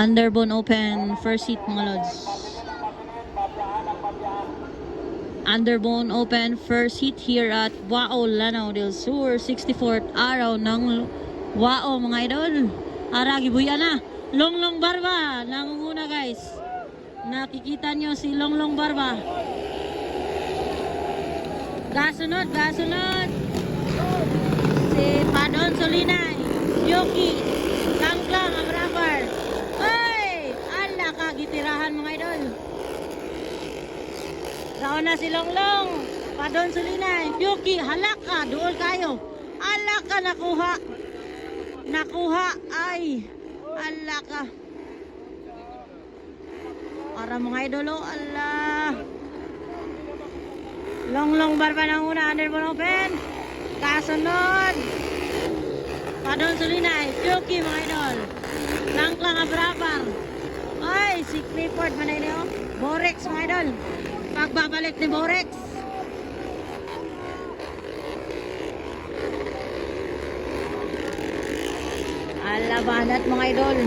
Underbone Open, first heat mga lods. Underbone Open, first heat here at Wao, Lanao del Sur. 64th araw ng Wao mga idol. Aragi buya na. Longlong Barba, nangunguna guys. Nakikita nyo si Longlong Barba. Gasunod, gasunod. Si Padon Solinay, Yoki, Langklang, ang rapper. Ay! Ala ka, gitirahan mga idol. Raon na si Longlong, Padon Solinay, Yoki, halak ka, duol kayo. Ala ka, nakuha. Nakuha, ay. Ala ka. Para mga idol, oh, ala. Longlong Barba ng una, Underbone Open. Kasunod. Padon Solinay, Yoki mga idol. Langklang abrapar. Ay, si Clifford man na oh. Borex mga idol. Pagbabalik ni Borex. Alabanat mga idol.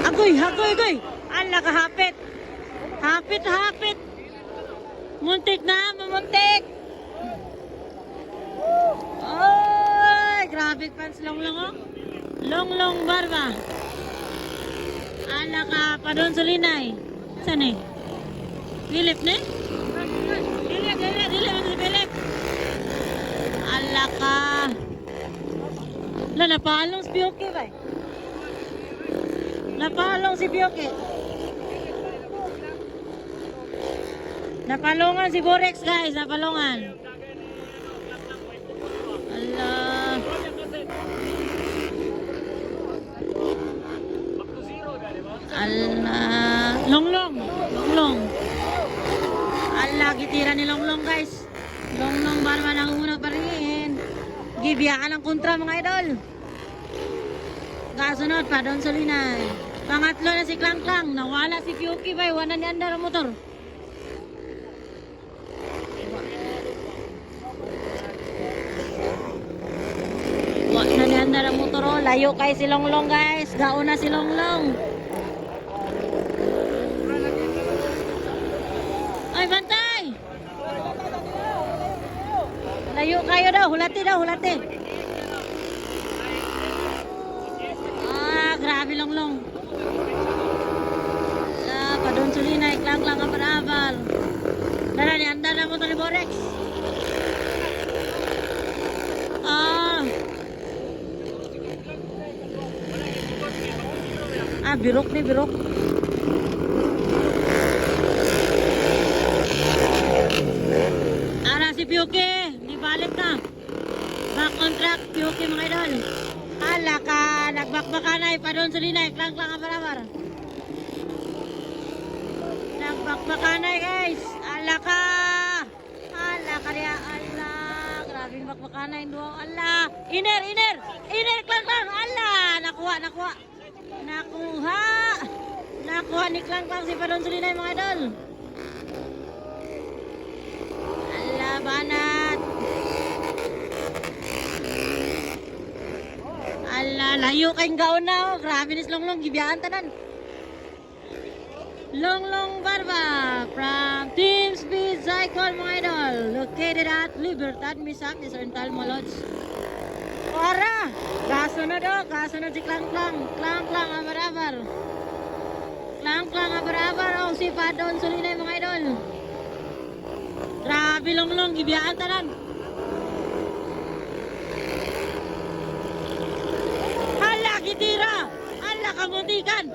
Hagoy, hagoy, hagoy. Ala ka, hapit. Hapit, hapit. Muntik na, mamuntik. Ay, grabe fans, Longlong oh. Longlong Barba. Ala ka, Padon Solinay. Saan eh? Philip ne? Philip. Ala ka. Ala, napalong si Pioke ba? Napalong si Pioke. Napalongan si Borex guys, napalongan. Ala. Ala. Longlong. Ala, gitira ni Longlong guys. Longlong Barba nangunguna pa rin. Gibiyaan ang kontra mga idol. Kasunod, Padon Solinay. Pangatlo na si Klangklang. Nawala si Pioke ba? Iwanan ni Andar ang motor. Iwanan ni Andar ang motor. Oh. Layo kay si Longlong guys. Gauna si Longlong. Ay, bantay! Layo kayo daw. Hulati daw, hulati. Grabe Longlong. Padon Solinay, Klangklang abar-abar. Dara ni andar na mo to ni Borex. Birok ni birok. Ara si Pioke, di balik na. Back on track, Pioke mga idol. Ala ka, nagbakbakanay, Padon Solinay, Klangklang abar-abar. Nagbakbakanay guys, ala ka. Ala ka rin, ala. Grabing bakbakanay, duo, ala. Iner, Klangklang, ala. Nakuha. Nakuha ni Klangklang si Padon Solinay mga idol. Ala, banat. Ala, layo kayong gaon na oh. Grabe ni Longlong, gibiyaan tanan. Longlong Barba from Team Speed Cycle mga idol. Located at Libertad, Misak, ni Sir Talmo Lodge. Para! Kasunod oh, kasunod si Klangklang. Klangklang abar-abar. Klangklang abar-abar oh, si Padon Solinay mga idol. Grabe Longlong, gibiyaan tanan. Gitira! Ala ka, muntikan!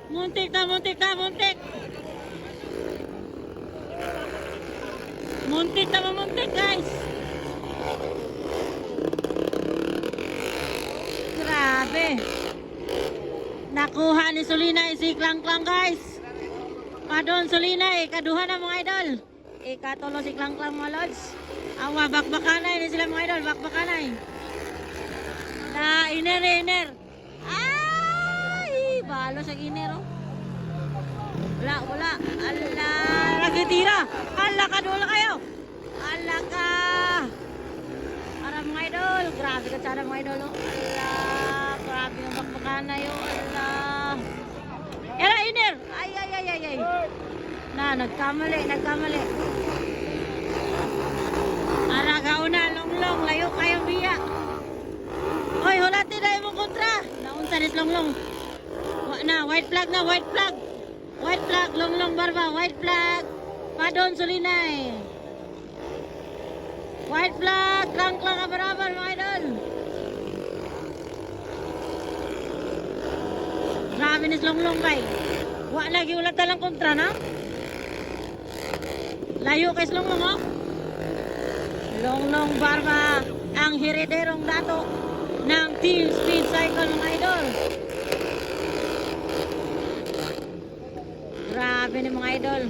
Muntik. Muntik guys! Grabe! Nakuha ni Solinay si Klangklang guys! Padon Solinay, kaduha na mga idol! Ikatulo si Klangklang mga lods! Awa, bakbakanay ni sila mga idol, bakbakanay! Na, iner! Ay! Balo sa iner oh! Wala. Ala, nagtitira. Ala, kadula kayo. grabe ka sana mga idol. Oh. Ala, grabe yung bakbakan na yun. Ala. Era, iner! Ay, ay, ay, ay, ay. Na, nagkamali. Ara, gauna, longlong, layo kayong biya. Hoy, hulati na yung kontra. Naunsa nis longlong. Na, white flag na, white flag. White flag, longlong barba, white flag. Padon Sulinay. White flag, lang abarabar mga idol. Grabe nis longlong kay. Wa lagi ulat lang kontra na. Layo kay longlong oh. Longlong barba, ang heriderong dato ng Team Speed Cycle mga idol. Grabe ni mga idol.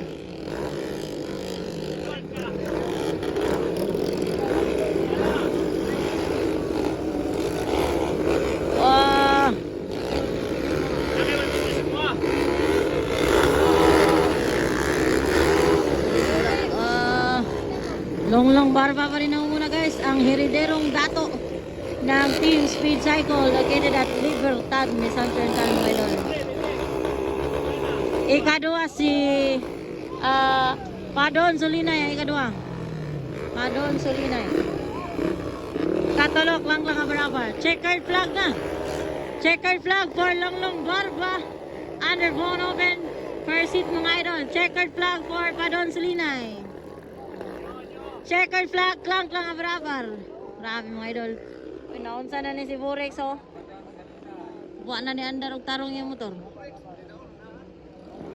Longlong barba pa rin ang muna guys, ang heriderong dato ng Team Speed Cycle located at Libertad, Misanter mga idol. Ikadua si Padon Sulinay, ikadua. Padon Sulinay. Katulok lang abarabar. Checkered flag na. Checkered flag for Longlong barba. Under Bonoven first seat mga idol. Checkered flag for Padon Sulinay. Checkered flag, lang abarabar. Grabe mga idol. Pinaunsa na ni si Burex oh. Buwan na ni andar og tarong yung motor.